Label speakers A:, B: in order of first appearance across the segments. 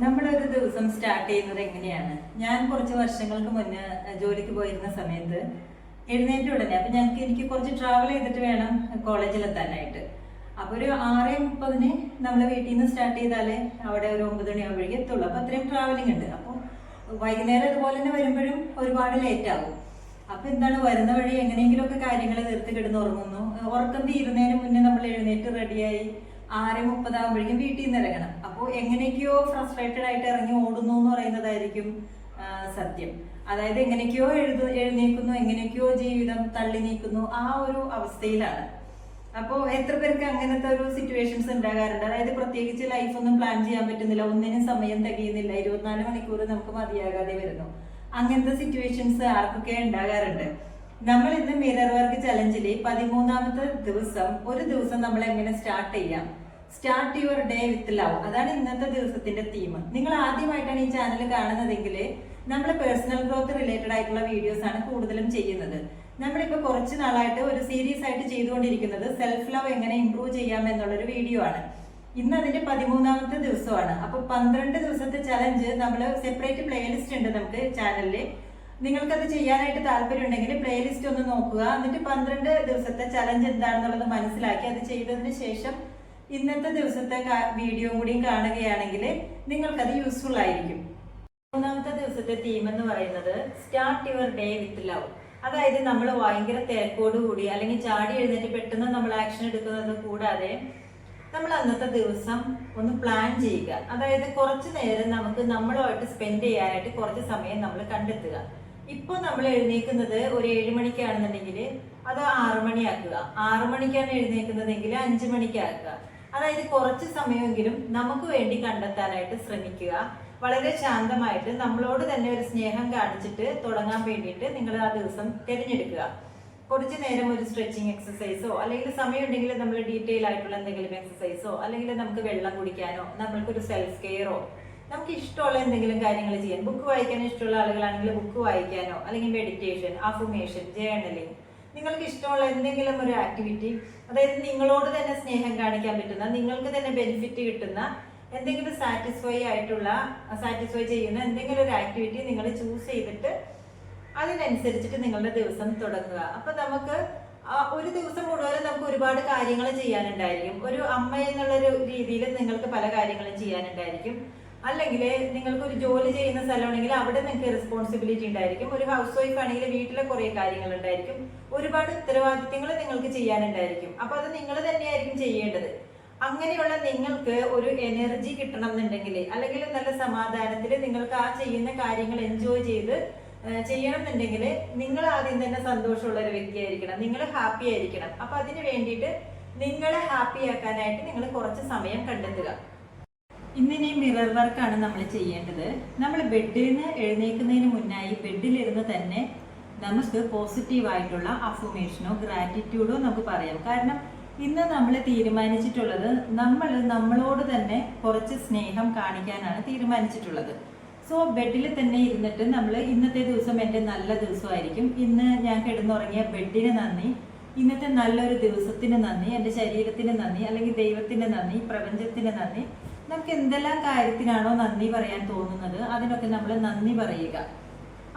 A: നമ്മളൊരു ദിവസം സ്റ്റാർട്ട് ചെയ്യുന്നത് എങ്ങനെയാണ്? ഞാൻ കുറച്ച് വർഷങ്ങൾക്ക് മുന്നേ ജോലിക്ക് പോയിരുന്ന സമയത്ത് എഴുന്നേറ്റ ഉടനെ എനിക്ക് കുറച്ച് ട്രാവൽ ചെയ്തിട്ട് വേണം കോളേജിലെത്താനായിട്ട്. അപ്പൊ ഒരു 6:30 നമ്മൾ വീട്ടിൽ നിന്ന് സ്റ്റാർട്ട് ചെയ്താലേ അവിടെ ഒരു 9 മണിയാകുമ്പോഴേക്കും എത്തുള്ളൂ. അപ്പൊ അത്രയും ട്രാവലിംഗ് ഉണ്ട്. അപ്പോൾ വൈകുന്നേരം അതുപോലെ തന്നെ വരുമ്പോഴും ഒരുപാട് ലേറ്റ് ആകും. അപ്പൊ എന്താണ്, വരുന്ന വഴി എങ്ങനെയെങ്കിലുമൊക്കെ കാര്യങ്ങൾ തീർത്ത് കിടന്ന് ഉറങ്ങുന്നു. ഉറക്കം തീരുന്നതിന് മുന്നേ നമ്മൾ എഴുന്നേറ്റ് റെഡിയായി 6:30 ആകുമ്പോഴേക്കും വീട്ടിൽ നിന്ന് ഇറങ്ങണം. അപ്പോൾ എങ്ങനെയൊക്കെയോ ഫ്രസ്ട്രേറ്റഡ് ആയിട്ട് ഇറങ്ങി ഓടുന്നു എന്ന് പറയുന്നതായിരിക്കും സത്യം. അതായത് എങ്ങനെയൊക്കെയോ എഴുന്നേക്കുന്നു, എങ്ങനെയൊക്കെയോ ജീവിതം തള്ളി നീക്കുന്നു, ആ ഒരു അവസ്ഥയിലാണ്. അപ്പോൾ എത്ര പേർക്ക് അങ്ങനത്തെ ഒരു സിറ്റുവേഷൻസ് ഉണ്ടാകാറുണ്ട്? അതായത് പ്രത്യേകിച്ച് ലൈഫൊന്നും പ്ലാൻ ചെയ്യാൻ പറ്റുന്നില്ല, ഒന്നിനും സമയം തികയുന്നില്ല, 24 മണിക്കൂർ നമുക്ക് മതിയാകാതെ വരുന്നു. അങ്ങനത്തെ സിറ്റുവേഷൻസ് ആർക്കൊക്കെ ഉണ്ടാകാറുണ്ട്? നമ്മൾ ഇന്ന് മിറർ വർക്ക് ചലഞ്ചില് 13ാമത്തെ ദിവസം, ഒരു ദിവസം നമ്മൾ എങ്ങനെ സ്റ്റാർട്ട് ചെയ്യാം? Start your day with love, അതാണ് ഇന്നത്തെ ദിവസത്തിന്റെ തീം. നിങ്ങൾ ആദ്യമായിട്ടാണ് ഈ ചാനൽ കാണുന്നതെങ്കിൽ നമ്മൾ പേഴ്സണൽ ഗ്രോത്ത് റിലേറ്റഡ് ആയിട്ടുള്ള വീഡിയോസ് ആണ് കൂടുതലും ചെയ്യുന്നത്. നമ്മളിപ്പോ കുറച്ച് നാളായിട്ട് ഒരു സീരീസ് ആയിട്ട് ചെയ്തുകൊണ്ടിരിക്കുന്നത് സെൽഫ് ലവ് എങ്ങനെ ഇംപ്രൂവ് ചെയ്യാം എന്നുള്ളൊരു വീഡിയോ ആണ്. ഇന്ന് അതിന്റെ 13ാമത്തെ ദിവസമാണ്. അപ്പൊ 12 ദിവസത്തെ ചലഞ്ച് നമ്മൾ സെപ്പറേറ്റ് പ്ലേലിസ്റ്റ് ഉണ്ട് നമുക്ക് ചാനലില്. നിങ്ങൾക്കത് ചെയ്യാനായിട്ട് താല്പര്യം ഉണ്ടെങ്കിൽ പ്ലേലിസ്റ്റ് ഒന്ന് നോക്കുക. എന്നിട്ട് 12 ദിവസത്തെ ചലഞ്ച് എന്താണെന്നുള്ളത് മനസ്സിലാക്കി അത് ചെയ്തതിന് ശേഷം ഇന്നത്തെ ദിവസത്തെ വീഡിയോ കൂടിയും കാണുകയാണെങ്കിൽ നിങ്ങൾക്കത് യൂസ്ഫുൾ ആയിരിക്കും. 3ാമത്തെ ദിവസത്തെ തീം എന്ന് പറയുന്നത് start your day with love. അതായത് നമ്മൾ ഭയങ്കര തിരക്കോടുകൂടി അല്ലെങ്കിൽ ചാടി എഴുന്നേറ്റ് പെട്ടെന്ന് നമ്മൾ ആക്ഷൻ എടുക്കുന്നത് കൂടാതെ നമ്മൾ അന്നത്തെ ദിവസം ഒന്ന് പ്ലാൻ ചെയ്യുക. അതായത് കുറച്ച് നേരം നമുക്ക് നമ്മളുമായിട്ട് സ്പെൻഡ് ചെയ്യാനായിട്ട് കുറച്ച് സമയം നമ്മൾ കണ്ടെത്തുക. ഇപ്പൊ നമ്മൾ എഴുന്നേക്കുന്നത് ഒരു 7 മണിക്കാണെന്നുണ്ടെങ്കിൽ അത് 6 മണിയാക്കുക. 6 മണിക്കാണ് എഴുന്നേക്കുന്നതെങ്കിൽ 5 മണിക്കാക്കുക. അതായത് കുറച്ച് സമയമെങ്കിലും നമുക്ക് വേണ്ടി കണ്ടെത്താനായിട്ട് ശ്രമിക്കുക. വളരെ ശാന്തമായിട്ട് നമ്മളോട് തന്നെ ഒരു സ്നേഹം കാണിച്ചിട്ട് തുടങ്ങാൻ വേണ്ടിയിട്ട് നിങ്ങൾ ആ ദിവസം തിരഞ്ഞെടുക്കുക. കുറച്ച് നേരം ഒരു സ്ട്രെച്ചിങ് എക്സസൈസോ, അല്ലെങ്കിൽ സമയം ഉണ്ടെങ്കിൽ നമ്മൾ ഡീറ്റെയിൽ ആയിട്ടുള്ള എന്തെങ്കിലും എക്സസൈസോ, അല്ലെങ്കിൽ നമുക്ക് വെള്ളം കുടിക്കാനോ, നമ്മൾക്കൊരു സെൽഫ് കെയറോ, നമുക്ക് ഇഷ്ടമുള്ള എന്തെങ്കിലും കാര്യങ്ങൾ ചെയ്യാൻ, ബുക്ക് വായിക്കാൻ ഇഷ്ടമുള്ള ആളുകളാണെങ്കിൽ ബുക്ക് വായിക്കാനോ, അല്ലെങ്കിൽ മെഡിറ്റേഷൻ, അഫർമേഷൻ, ജേർണലിംഗ്, നിങ്ങൾക്ക് ഇഷ്ടമുള്ള എന്തെങ്കിലും ഒരു ആക്ടിവിറ്റി, അതായത് നിങ്ങളോട് തന്നെ സ്നേഹം കാണിക്കാൻ പറ്റുന്ന, നിങ്ങൾക്ക് തന്നെ ബെനിഫിറ്റ് കിട്ടുന്ന എന്തെങ്കിലും സാറ്റിസ്ഫൈ ചെയ്യുന്ന എന്തെങ്കിലും ഒരു ആക്ടിവിറ്റി നിങ്ങൾ ചൂസ് ചെയ്തിട്ട് അതിനനുസരിച്ചിട്ട് നിങ്ങളുടെ ദിവസം തുടങ്ങുക. അപ്പൊ നമുക്ക് ഒരു ദിവസം മുഴുവൻ നമുക്ക് ഒരുപാട് കാര്യങ്ങൾ ചെയ്യാനുണ്ടായിരിക്കും. ഒരു അമ്മ എന്നുള്ളൊരു രീതിയിൽ നിങ്ങൾക്ക് പല കാര്യങ്ങളും ചെയ്യാനുണ്ടായിരിക്കും. അല്ലെങ്കിൽ നിങ്ങൾക്ക് ഒരു ജോലി ചെയ്യുന്ന സ്ഥലമാണെങ്കിൽ അവിടെ നിങ്ങൾക്ക് റെസ്പോൺസിബിലിറ്റി ഉണ്ടായിരിക്കും. ഒരു ഹൗസ് വൈഫ് ആണെങ്കിൽ വീട്ടിലെ കുറെ കാര്യങ്ങൾ ഉണ്ടായിരിക്കും. ഒരുപാട് ഉത്തരവാദിത്തങ്ങൾ നിങ്ങൾക്ക് ചെയ്യാനുണ്ടായിരിക്കും. അപ്പൊ അത് നിങ്ങൾ തന്നെയായിരിക്കും ചെയ്യേണ്ടത്. അങ്ങനെയുള്ള നിങ്ങൾക്ക് ഒരു എനർജി കിട്ടണം എന്നുണ്ടെങ്കിൽ, അല്ലെങ്കിൽ നല്ല സമാധാനത്തിൽ നിങ്ങൾക്ക് ആ ചെയ്യുന്ന കാര്യങ്ങൾ എൻജോയ് ചെയ്ത് ചെയ്യണം എന്നുണ്ടെങ്കിൽ നിങ്ങൾ ആദ്യം തന്നെ സന്തോഷമുള്ള ഒരു വ്യക്തിയായിരിക്കണം, നിങ്ങൾ ഹാപ്പി ആയിരിക്കണം. അപ്പൊ അതിന് വേണ്ടിയിട്ട് നിങ്ങളെ ഹാപ്പി ആക്കാനായിട്ട് നിങ്ങൾ കുറച്ച് സമയം കണ്ടെത്തുക. ഇന്നിനി മിറർ വർക്കാണ് നമ്മൾ ചെയ്യേണ്ടത്. നമ്മൾ ബെഡിൽ നിന്ന് എഴുന്നേൽക്കുന്നതിന് മുന്നായി ബെഡിലിരുന്ന് തന്നെ നമുക്ക് പോസിറ്റീവായിട്ടുള്ള അഫർമേഷനോ ഗ്രാറ്റിറ്റ്യൂഡോ നമുക്ക് പറയാം. കാരണം ഇന്ന് നമ്മൾ തീരുമാനിച്ചിട്ടുള്ളത് നമ്മളോട് തന്നെ കുറച്ച് സ്നേഹം കാണിക്കാനാണ് തീരുമാനിച്ചിട്ടുള്ളത്. സോ ബെഡിൽ തന്നെ ഇരുന്നിട്ട് നമ്മൾ ഇന്നത്തെ ദിവസം എൻ്റെ നല്ല ദിവസമായിരിക്കും, ഇന്ന് ഞാൻ കിടന്നുറങ്ങിയ ബെഡിന് നന്ദി, ഇന്നത്തെ നല്ലൊരു ദിവസത്തിന് നന്ദി, എൻ്റെ ശരീരത്തിന് നന്ദി, അല്ലെങ്കിൽ ദൈവത്തിന് നന്ദി, പ്രപഞ്ചത്തിന് നന്ദി. നമുക്ക് എന്തെല്ലാം കാര്യത്തിനാണോ നന്ദി പറയാൻ തോന്നുന്നത് അതിനൊക്കെ നമ്മൾ നന്ദി പറയുക.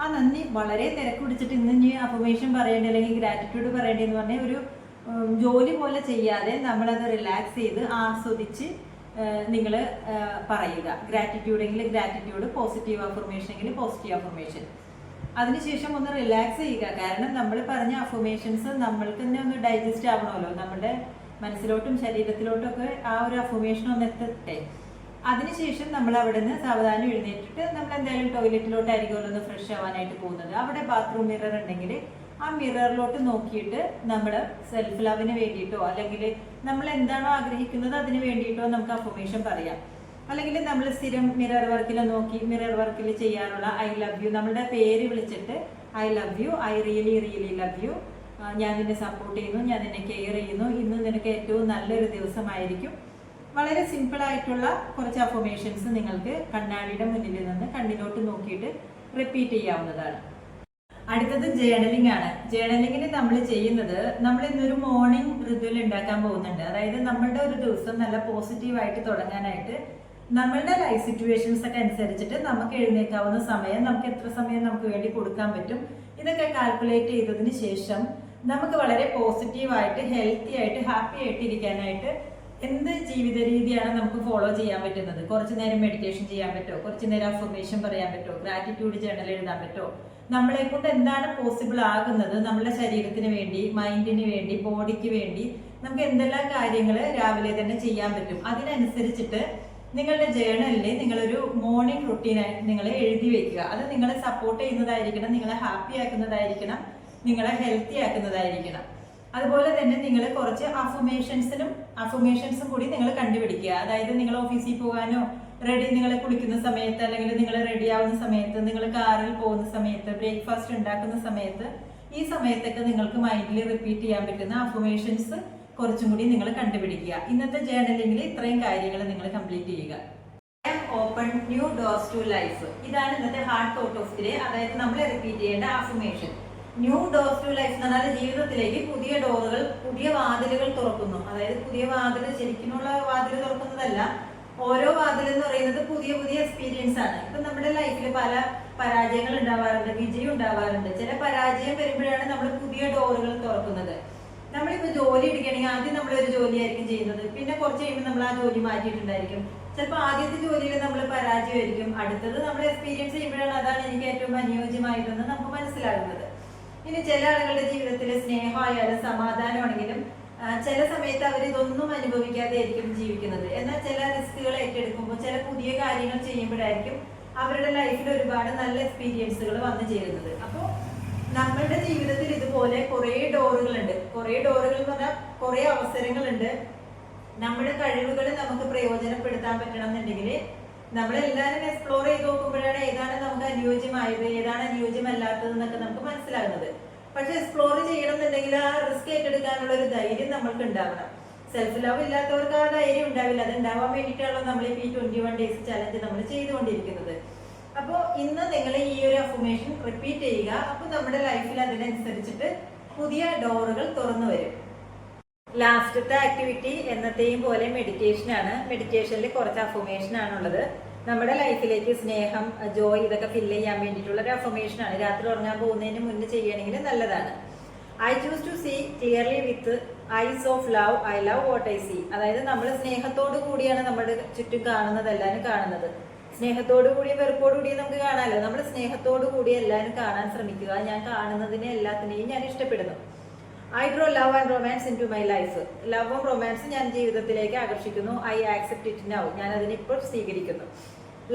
A: ആ നന്ദി വളരെ തിരക്ക് പിടിച്ചിട്ട് ഇന്ന് അഫർമേഷൻ പറയേണ്ടി അല്ലെങ്കിൽ ഗ്രാറ്റിറ്റ്യൂഡ് പറയേണ്ടി എന്ന് പറഞ്ഞാൽ ഒരു ജോലി പോലെ ചെയ്യാതെ നമ്മളത് റിലാക്സ് ചെയ്ത് ആസ്വദിച്ച് നിങ്ങൾ പറയുക. ഗ്രാറ്റിറ്റ്യൂഡ് എങ്കിൽ ഗ്രാറ്റിറ്റ്യൂഡ്, പോസിറ്റീവ് അഫർമേഷൻ എങ്കിൽ പോസിറ്റീവ് അഫർമേഷൻ. അതിനുശേഷം ഒന്ന് റിലാക്സ് ചെയ്യുക. കാരണം നമ്മൾ പറഞ്ഞ അഫർമേഷൻസ് നമ്മൾക്ക് തന്നെ ഒന്ന് ഡൈജസ്റ്റ് ആവണമല്ലോ, നമ്മുടെ മനസ്സിലോട്ടും ശരീരത്തിലോട്ടും ഒക്കെ ആ ഒരു അഫർമേഷൻ ഒന്ന് എത്തട്ടെ. അതിനുശേഷം നമ്മൾ അവിടെ നിന്ന് സാവധാനം എഴുന്നേറ്റിട്ട് നമ്മൾ എന്തായാലും ടോയ്ലറ്റിലോട്ടായിരിക്കുമല്ലോ ഒന്ന് ഫ്രഷ് ആവാനായിട്ട് പോകുന്നത്. അവിടെ ബാത്റൂം മിറർ ഉണ്ടെങ്കിൽ ആ മിററിലോട്ട് നോക്കിയിട്ട് നമ്മൾ സെൽഫ് ലവിന് വേണ്ടിയിട്ടോ, അല്ലെങ്കിൽ നമ്മൾ എന്താണോ ആഗ്രഹിക്കുന്നത് അതിന് വേണ്ടിയിട്ടോ നമുക്ക് അഫർമേഷൻ പറയാം. അല്ലെങ്കിൽ നമ്മൾ സ്ഥിരം മിറർ വർക്കിൽ നോക്കി മിറർ വർക്കിൽ ചെയ്യാറുള്ള ഐ ലവ് യു, നമ്മളുടെ പേര് വിളിച്ചിട്ട് I love you, I really really love U, ഞാൻ നിന്നെ സപ്പോർട്ട് ചെയ്യുന്നു, ഞാൻ നിന്നെ കെയർ ചെയ്യുന്നു, ഇന്ന് നിനക്ക് ഏറ്റവും നല്ലൊരു ദിവസമായിരിക്കും. വളരെ സിമ്പിൾ ആയിട്ടുള്ള കുറച്ച് അഫർമേഷൻസ് നിങ്ങൾക്ക് കണ്ണാടിയുടെ മുന്നിൽ നിന്ന് കണ്ണിലോട്ട് നോക്കിയിട്ട് റിപ്പീറ്റ് ചെയ്യാവുന്നതാണ്. അടുത്തത് ജേർണലിംഗ് ആണ്. ജേർണലിംഗിന് നമ്മൾ ചെയ്യുന്നത്, നമ്മൾ ഇന്നൊരു മോർണിംഗ് റിച്വൽ ഉണ്ടാക്കാൻ പോകുന്നുണ്ട്. അതായത് നമ്മളുടെ ഒരു ദിവസം നല്ല പോസിറ്റീവായിട്ട് തുടങ്ങാനായിട്ട് നമ്മളുടെ ലൈഫ് സിറ്റുവേഷൻസ് ഒക്കെ അനുസരിച്ചിട്ട് നമുക്ക് എഴുന്നേക്കാവുന്ന സമയം, നമുക്ക് എത്ര സമയം നമുക്ക് വേണ്ടി കൊടുക്കാൻ പറ്റും, ഇതൊക്കെ കാൽക്കുലേറ്റ് ചെയ്തതിന് ശേഷം നമുക്ക് വളരെ പോസിറ്റീവായിട്ട്, ഹെൽത്തി ആയിട്ട്, ഹാപ്പി ആയിട്ട് ഇരിക്കാനായിട്ട് എന്ത് ജീവിത രീതിയാണ് നമുക്ക് ഫോളോ ചെയ്യാൻ പറ്റുന്നത്? കുറച്ചു നേരം മെഡിറ്റേഷൻ ചെയ്യാൻ പറ്റുമോ? കുറച്ചു നേരം അഫർമേഷൻ പറയാൻ പറ്റുമോ? ഗ്രാറ്റിറ്റ്യൂഡ് ജേണൽ എഴുതാൻ പറ്റുമോ? നമ്മളെ കൊണ്ട് എന്താണ് പോസിബിൾ ആകുന്നത്? നമ്മുടെ ശരീരത്തിന് വേണ്ടി, മൈൻഡിന് വേണ്ടി, ബോഡിക്ക് വേണ്ടി നമുക്ക് എന്തെല്ലാം കാര്യങ്ങൾ രാവിലെ തന്നെ ചെയ്യാൻ പറ്റും? അതിനനുസരിച്ചിട്ട് നിങ്ങളുടെ ജേണലിൽ നിങ്ങളൊരു മോർണിംഗ് റുട്ടീനായി നിങ്ങൾ എഴുതി വെക്കുക. അത് നിങ്ങളെ സപ്പോർട്ട് ചെയ്യുന്നതായിരിക്കണം, നിങ്ങളെ ഹാപ്പി ആക്കുന്നതായിരിക്കണം, നിങ്ങളെ ഹെൽത്തി ആക്കുന്നതായിരിക്കണം. അതുപോലെ തന്നെ നിങ്ങൾ കുറച്ച് അഫർമേഷൻസും കൂടി നിങ്ങൾ കണ്ടുപിടിക്കുക. അതായത് നിങ്ങൾ ഓഫീസിൽ പോകാനോ, നിങ്ങൾ കുളിക്കുന്ന സമയത്ത്, അല്ലെങ്കിൽ നിങ്ങൾ റെഡി ആവുന്ന സമയത്ത്, നിങ്ങൾ കാറിൽ പോകുന്ന സമയത്ത്, ബ്രേക്ക്ഫാസ്റ്റ് ഉണ്ടാക്കുന്ന സമയത്ത്, ഈ സമയത്തൊക്കെ നിങ്ങൾക്ക് മൈൻഡിൽ റിപ്പീറ്റ് ചെയ്യാൻ പറ്റുന്ന അഫർമേഷൻസ് കുറച്ചും കൂടി നിങ്ങൾ കണ്ടുപിടിക്കുക. ഇന്നത്തെ ജേർണലിംഗിൽ ഇത്രയും കാര്യങ്ങൾ നിങ്ങൾ കംപ്ലീറ്റ് ചെയ്യുക. Open new doors to life, ഇതാണ് ഇന്നത്തെ hard thought of the day. അതായത് നമ്മൾ റിപ്പീറ്റ് ചെയ്യേണ്ട affirmation. New doors to life എന്ന് പറഞ്ഞാൽ ജീവിതത്തിലേക്ക് പുതിയ ഡോറുകൾ, പുതിയ വാതിലുകൾ തുറക്കുന്നു. അതായത് പുതിയ വാതിൽ ശരിക്കുമുള്ള വാതിൽ തുറക്കുന്നതല്ല, ഓരോ വാതിൽ എന്ന് പറയുന്നത് പുതിയ പുതിയ എക്സ്പീരിയൻസ് ആണ്. ഇപ്പൊ നമ്മുടെ ലൈഫിൽ പല പരാജയങ്ങൾ ഉണ്ടാവാറുണ്ട്, വിജയം ഉണ്ടാവാറുണ്ട്. ചില പരാജയം വരുമ്പോഴാണ് നമ്മൾ പുതിയ ഡോറുകൾ തുറക്കുന്നത്. നമ്മളിപ്പോ ജോലി എടുക്കുകയാണെങ്കിൽ ആദ്യം നമ്മളൊരു ജോലിയായിരിക്കും ചെയ്യുന്നത്, പിന്നെ കുറച്ച് കഴിയുമ്പോൾ നമ്മൾ ആ ജോലി മാറ്റിയിട്ടുണ്ടായിരിക്കും. ചിലപ്പോൾ ആദ്യത്തെ ജോലിയിൽ നമ്മൾ പരാജയമായിരിക്കും, അടുത്തത് നമ്മൾ എക്സ്പീരിയൻസ് ചെയ്യുമ്പോഴാണ് അതാണ് എനിക്ക് ഏറ്റവും അനുയോജ്യമായതെന്ന് നമുക്ക് മനസ്സിലാകുന്നത്. ഇനി ചില ആളുകളുടെ ജീവിതത്തിൽ സ്നേഹമായാലും സമാധാനമാണെങ്കിലും ചില സമയത്ത് അവർ ഇതൊന്നും അനുഭവിക്കാതെ ആയിരിക്കും ജീവിക്കുന്നത്. എന്നാൽ ചില റിസ്കുകൾ ഏറ്റെടുക്കുമ്പോൾ, ചില പുതിയ കാര്യങ്ങൾ ചെയ്യുമ്പോഴായിരിക്കും അവരുടെ ലൈഫിൽ ഒരുപാട് നല്ല എക്സ്പീരിയൻസുകൾ വന്നു ചേരുന്നത്. അപ്പോൾ നമ്മളുടെ ജീവിതത്തിൽ ഇതുപോലെ കുറേ ഡോറുകളുണ്ട്. കുറേ ഡോറുകൾ എന്ന് പറഞ്ഞാൽ കുറേ അവസരങ്ങളുണ്ട്. നമ്മുടെ കഴിവുകൾ നമുക്ക് പ്രയോജനപ്പെടുത്താൻ പറ്റണം എന്നുണ്ടെങ്കിൽ നമ്മളെല്ലാവരും എക്സ്പ്ലോർ ചെയ്ത് നോക്കുമ്പോഴാണ് ഏതാണ് നമുക്ക് അനുയോജ്യമായത്, ഏതാണ് അനുയോജ്യമല്ലാത്തത് എന്നൊക്കെ നമുക്ക് മനസ്സിലാകുന്നത്. പക്ഷെ എക്സ്പ്ലോർ ചെയ്യണം എന്നുണ്ടെങ്കിൽ ആ റിസ്ക് ഏറ്റെടുക്കാനുള്ള ഒരു ധൈര്യം നമ്മൾക്ക് ഉണ്ടാവണം. സെൽഫ് ലവ് ഇല്ലാത്തവർക്ക് ആ ധൈര്യം ഉണ്ടാവില്ല. അത് ഉണ്ടാവാൻ വേണ്ടിയിട്ടാണല്ലോ നമ്മൾ ഈ 21 ഡേയ്സ് ചലഞ്ച് നമ്മൾ ചെയ്തുകൊണ്ടിരിക്കുന്നത്. അപ്പോൾ ഇന്ന് നിങ്ങൾ ഈ ഒരു അഫർമേഷൻ റിപ്പീറ്റ് ചെയ്യുക. അപ്പോൾ നമ്മുടെ ലൈഫിൽ അതിനനുസരിച്ചിട്ട് പുതിയ ഡോറുകൾ തുറന്നു വരും. ലാസ്റ്റത്തെ ആക്ടിവിറ്റി എന്നത്തെയും പോലെ മെഡിറ്റേഷൻ ആണ്. മെഡിറ്റേഷനിൽ കുറച്ച് അഫർമേഷൻ ആണുള്ളത്. നമ്മുടെ ലൈഫിലേക്ക് സ്നേഹം, ജോയ് ഇതൊക്കെ ഫില്ല് ചെയ്യാൻ വേണ്ടിയിട്ടുള്ള ഒരു അഫർമേഷൻ ആണ്. രാത്രി ഉറങ്ങാൻ പോകുന്നതിന് മുന്നേ ചെയ്യണമെങ്കിൽ നല്ലതാണ്. I choose to see clearly with eyes of love, I love what I see. അതായത് നമ്മൾ സ്നേഹത്തോടു കൂടിയാണ് നമ്മുടെ ചുറ്റും കാണുന്നത്, എല്ലാവരും കാണുന്നത്. സ്നേഹത്തോടു കൂടിയും വെറുപ്പോടു കൂടിയും നമുക്ക് കാണാമല്ലോ. നമ്മൾ സ്നേഹത്തോടു കൂടി എല്ലാവരും കാണാൻ ശ്രമിക്കുക. ഞാൻ കാണുന്നതിനെ എല്ലാത്തിനെയും ഞാൻ ഇഷ്ടപ്പെടുന്നു. I draw love and romance into my life. ലവും റൊമാൻസും ഞാൻ ജീവിതത്തിലേക്ക് ആകർഷിക്കുന്നു. I accept it now. ഞാൻ അതിനിപ്പോൾ സ്വീകരിക്കുന്നു.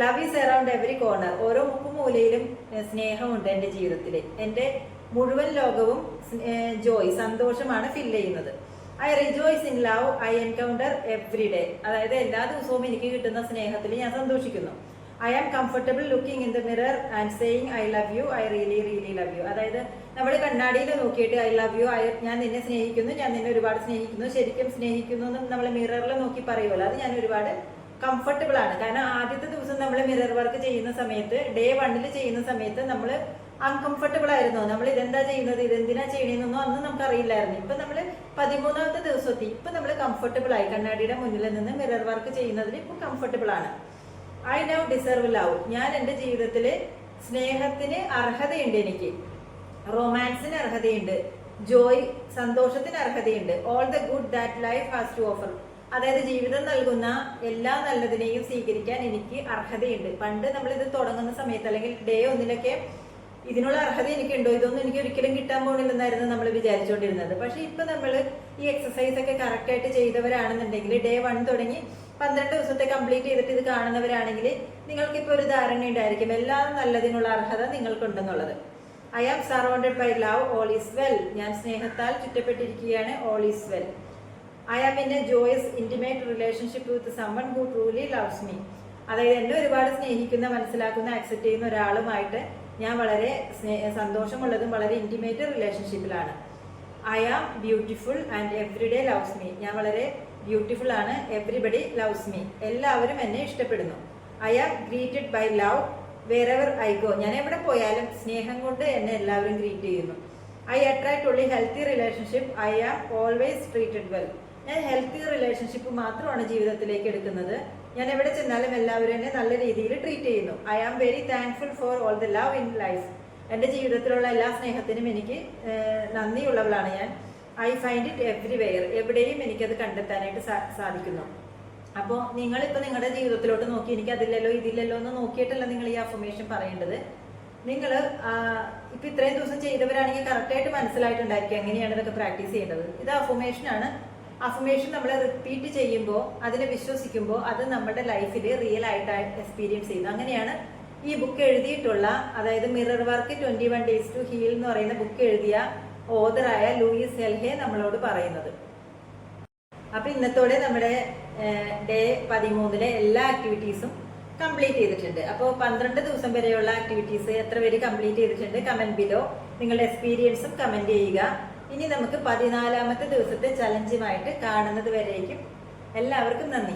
A: Love is around every corner. ഓരോ മുക്കുമൂലയിലും സ്നേഹമുണ്ട് എൻ്റെ ജീവിതത്തിൽ. എൻ്റെ മുഴുവൻ ലോകവും ജോയ്, സന്തോഷമാണ് ഫില്ല് ചെയ്യുന്നത്. I rejoice in love, I encounter every day. അതായത് എല്ലാ ദിവസവും എനിക്ക് കിട്ടുന്ന സ്നേഹത്തിൽ ഞാൻ സന്തോഷിക്കുന്നു. I am comfortable looking in the mirror and saying I love you, I really really love you. അതായത് നമ്മൾ കണ്ണാടിയിൽ നോക്കിയിട്ട് ഐ ലവ് യു, ഞാൻ നിന്നെ സ്നേഹിക്കുന്നു, ഞാൻ നിന്നെ ഒരുപാട് സ്നേഹിക്കുന്നു, ശരിക്കും സ്നേഹിക്കുന്നു എന്ന് നമ്മൾ മിററിൽ നോക്കി പറയുമല്ലോ, അത് ഞാൻ ഒരുപാട് കംഫർട്ടബിൾ ആണ്. കാരണം ആദ്യത്തെ ദിവസം നമ്മൾ മിറർ വർക്ക് ചെയ്യുന്ന സമയത്ത്, ഡേ 1 ചെയ്യുന്ന സമയത്ത് നമ്മൾ അൺകംഫർട്ടബിൾ ആയിരുന്നു. നമ്മൾ ഇതെന്താ ചെയ്യുന്നത്, ഇതെന്തിനാ ചെയ്യണമെന്നൊന്നും അന്ന് നമുക്ക് അറിയില്ലായിരുന്നു. ഇപ്പൊ നമ്മൾ 13ാമത്തെ ദിവസമെത്തി. ഇപ്പൊ നമ്മൾ കംഫർട്ടബിൾ ആയി. കണ്ണാടിയുടെ മുന്നിൽ നിന്ന് മിറർ വർക്ക് ചെയ്യുന്നതിൽ ഇപ്പൊ കംഫർട്ടബിൾ ആണ്. I now deserve love. ഞാൻ എൻ്റെ ജീവിതത്തിൽ സ്നേഹത്തിന് അർഹതയുണ്ട്, എനിക്ക് റൊമാൻസിന് അർഹതയുണ്ട്, ജോയ് സന്തോഷത്തിന് അർഹതയുണ്ട്. All the good that life has to offer. അതായത് ജീവിതം നൽകുന്ന എല്ലാ നല്ലതിനെയും സ്വീകരിക്കാൻ എനിക്ക് അർഹതയുണ്ട്. പണ്ട് നമ്മൾ ഇത് തുടങ്ങുന്ന സമയത്ത്, അല്ലെങ്കിൽ ഡേ 1 ഇതിനുള്ള അർഹത എനിക്കുണ്ടോ, ഇതൊന്നും എനിക്ക് ഒരിക്കലും കിട്ടാൻ പോകണില്ലെന്നായിരുന്നു നമ്മൾ വിചാരിച്ചുകൊണ്ടിരുന്നത്. പക്ഷെ ഇപ്പൊ നമ്മൾ ഈ എക്സസൈസ് ഒക്കെ കറക്റ്റ് ആയിട്ട് ചെയ്തവരാണെന്നുണ്ടെങ്കിൽ, ഡേ 1 തുടങ്ങി 12 ദിവസത്തെ കംപ്ലീറ്റ് ചെയ്തിട്ട് ഇത് കാണുന്നവരാണെങ്കിൽ നിങ്ങൾക്കിപ്പോൾ ഒരു ധാരണ ഉണ്ടായിരിക്കും എല്ലാം നല്ലതിനുള്ള അർഹത നിങ്ങൾക്കുണ്ടെന്നുള്ളത്. I am surrounded by love, all is well. ഞാൻ സ്നേഹത്താൽ ചുറ്റപ്പെട്ടിരിക്കുകയാണ്, all is well. I am in a joyous intimate relationship with someone who truly loves me. അതായത് എന്നെ ഒരുപാട് സ്നേഹിക്കുന്ന, മനസ്സിലാക്കുന്ന, ആക്സെപ്റ്റ് ചെയ്യുന്ന ഒരാളുമായിട്ട് ഞാൻ വളരെ സന്തോഷമുള്ളതും വളരെ ഇന്റിമേറ്റ് റിലേഷൻഷിപ്പിലാണ്. I am beautiful and everyday loves me. ഞാൻ വളരെ ബ്യൂട്ടിഫുൾ ആണ്, എവ്രിബഡി ലവ്സ് മീ. എല്ലാവരും എന്നെ ഇഷ്ടപ്പെടുന്നു. I am greeted by love wherever I go. ഞാൻ എവിടെ പോയാലും സ്നേഹം കൊണ്ട് എന്നെ എല്ലാവരും ഗ്രീറ്റ് ചെയ്യുന്നു. I attract only healthy relationship, I am always treated well. ഞാൻ ഹെൽത്തി റിലേഷൻഷിപ്പ് മാത്രമാണ് ജീവിതത്തിലേക്ക് എടുക്കുന്നത്.
B: ഞാൻ എവിടെ ചെന്നാലും എല്ലാവരും എന്നെ നല്ല രീതിയിൽ ട്രീറ്റ് ചെയ്യുന്നു. I am very thankful for all the love in life. എൻ്റെ ജീവിതത്തിലുള്ള എല്ലാ സ്നേഹത്തിനും എനിക്ക് നന്ദിയുള്ളവളാണ് ഞാൻ. I find it everywhere. എവിടെയും എനിക്കത് കണ്ടെത്താനായിട്ട് സാധിക്കുന്നു. അപ്പോൾ നിങ്ങളിപ്പോൾ നിങ്ങളുടെ ജീവിതത്തിലോട്ട് നോക്കി എനിക്ക് അതില്ലല്ലോ ഇതില്ലല്ലോ എന്ന് നോക്കിയിട്ടല്ല നിങ്ങൾ ഈ അഫർമേഷൻ പറയേണ്ടത്. നിങ്ങൾ ഇപ്പം ഇത്രയും ദിവസം ചെയ്തവരാണെങ്കിൽ കറക്റ്റായിട്ട് മനസ്സിലായിട്ടുണ്ടായിരിക്കും എങ്ങനെയാണ് ഇതൊക്കെ പ്രാക്ടീസ് ചെയ്യേണ്ടത്. ഇത് അഫർമേഷനാണ്. അഫർമേഷൻ നമ്മൾ റിപ്പീറ്റ് ചെയ്യുമ്പോൾ, അതിനെ വിശ്വസിക്കുമ്പോൾ അത് നമ്മുടെ ലൈഫിൽ റിയൽ ആയിട്ട് എക്സ്പീരിയൻസ് ചെയ്യുന്നു. അങ്ങനെയാണ് ഈ ബുക്ക് എഴുതിയിട്ടുള്ള, അതായത് mirror work 21 Days to Heal എന്ന് പറയുന്ന ബുക്ക് എഴുതിയ ഓതറായ ലൂയിസ് ഹെൽഹെ നമ്മളോട് പറയുന്നത്. അപ്പൊ ഇന്നത്തോടെ നമ്മുടെ ഡേ 13 എല്ലാ ആക്ടിവിറ്റീസും കംപ്ലീറ്റ് ചെയ്തിട്ടുണ്ട്. അപ്പോൾ 12 ദിവസം വരെയുള്ള ആക്ടിവിറ്റീസ് എത്ര പേര് കംപ്ലീറ്റ് ചെയ്തിട്ടുണ്ട് കമന്റ് ബിലോ നിങ്ങളുടെ എക്സ്പീരിയൻസും കമന്റ് ചെയ്യുക. ഇനി നമുക്ക് 14ാമത്തെ ദിവസത്തെ ചലഞ്ചുമായിട്ട് കാണുന്നത് വരേക്കും എല്ലാവർക്കും നന്ദി.